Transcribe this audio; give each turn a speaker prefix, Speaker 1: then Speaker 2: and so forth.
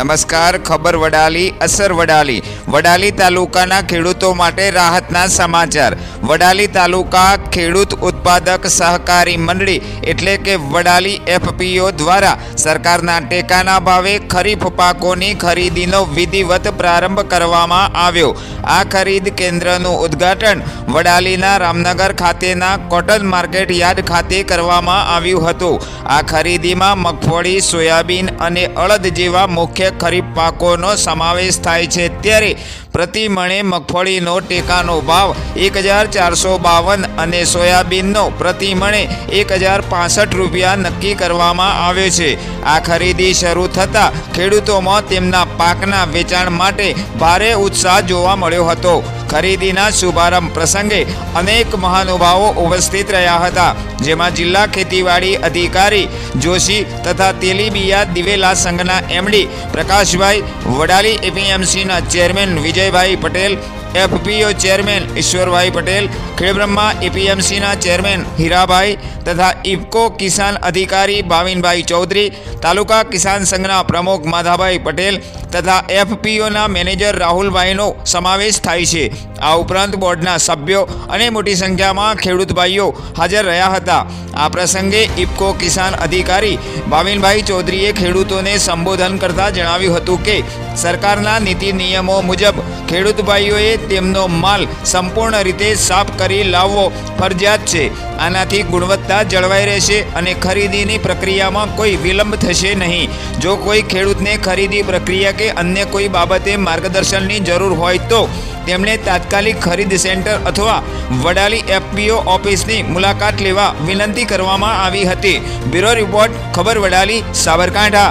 Speaker 1: નમસ્કાર. ખબર વડાલી, અસર વડાલી. વડાલી તાલુકાના ખેડૂતો માટે રાહતના સમાચાર. વડાલી તાલુકા ખેડૂત ઉત્પાદક સહકારી મંડળી એટલે કે વડાલી એફપીઓ દ્વારા સરકારના ટેકાના ભાવે ખરીફ પાકોની ખરીદીનો વિધિવત પ્રારંભ કરવામાં આવ્યો. આ ખરીદ કેન્દ્રનું ઉદ્ઘાટન વડાલીના રામનગર ખાતેના કોટન માર્કેટ યાર્ડ ખાતે કરવામાં આવ્યું હતું. આ ખરીદીમાં મગફળી, સોયાબીન અને અડદ જેવા મુખ્ય ખરીફ પાકોનો સમાવેશ થાય છે. ત્યારે પ્રતિ મણે મગફળીનો ટેકાનો ભાવ 1452 અને સોયાબીનનો પ્રતિ મણે 1065 રૂપિયા નક્કી કરવામાં આવ્યો છે. આ ખરીદી શરૂ થતાં ખેડૂતોમાં તેમના પાકના વેચાણ માટે ભારે ઉત્સાહ જોવા મળ્યો હતો. ખરીદીના શુભારંભ પ્રસંગે અનેક મહાનુભાવો ઉપસ્થિત રહ્યા હતા, જેમાં જિલ્લા ખેતીવાડી અધિકારી જોશી તથા તેલીબિયા દિવેલા સંઘના એમડી પ્રકાશભાઈ, વડાલી એપીએમસીના chairman Vijaybhai Patel, FPO chairman Ishwarbhai Patel, Khedbrahma એપીએમસીના ચેરમેન હીરાભાઈ તથા ઇફકો કિસાન અધિકારી ભાવિનભાઈ ચૌધરી, તાલુકા કિસાન સંઘના પ્રમુખ માધાભાઈ પટેલ તથા એફપીઓના મેનેજર રાહુલભાઈનો સમાવેશ થાય છે. આ ઉપરાંત બોર્ડના સભ્યો અને મોટી સંખ્યામાં ખેડૂત ભાઈઓ હાજર રહ્યા હતા. આ પ્રસંગે ઇફકો કિસાન અધિકારી ભાવિનભાઈ ચૌધરીએ ખેડૂતોને સંબોધન કરતા જણાવ્યું હતું કે સરકારના નીતિ નિયમો મુજબ ખેડૂત ભાઈઓએ તેમનો માલ સંપૂર્ણ રીતે સાફ કરી લાવવો ફરજિયાત છે. આનાથી ગુણવત્તા જળવાઈ રહેશે અને ખરીદીની પ્રક્રિયામાં કોઈ વિલંબ થશે નહીં. જો કોઈ ખેડૂતને ખરીદી પ્રક્રિયા કે અન્ય કોઈ બાબતે માર્ગદર્શનની જરૂર હોય તો તેમણે તાત્કાલિક ખરીદ સેન્ટર અથવા વડાલી એફપીઓ ઓફિસની મુલાકાત લેવા વિનંતી કરવામાં આવી હતી. બ્યુરો રિપોર્ટ, ખબર વડાલી, સાબરકાંઠા.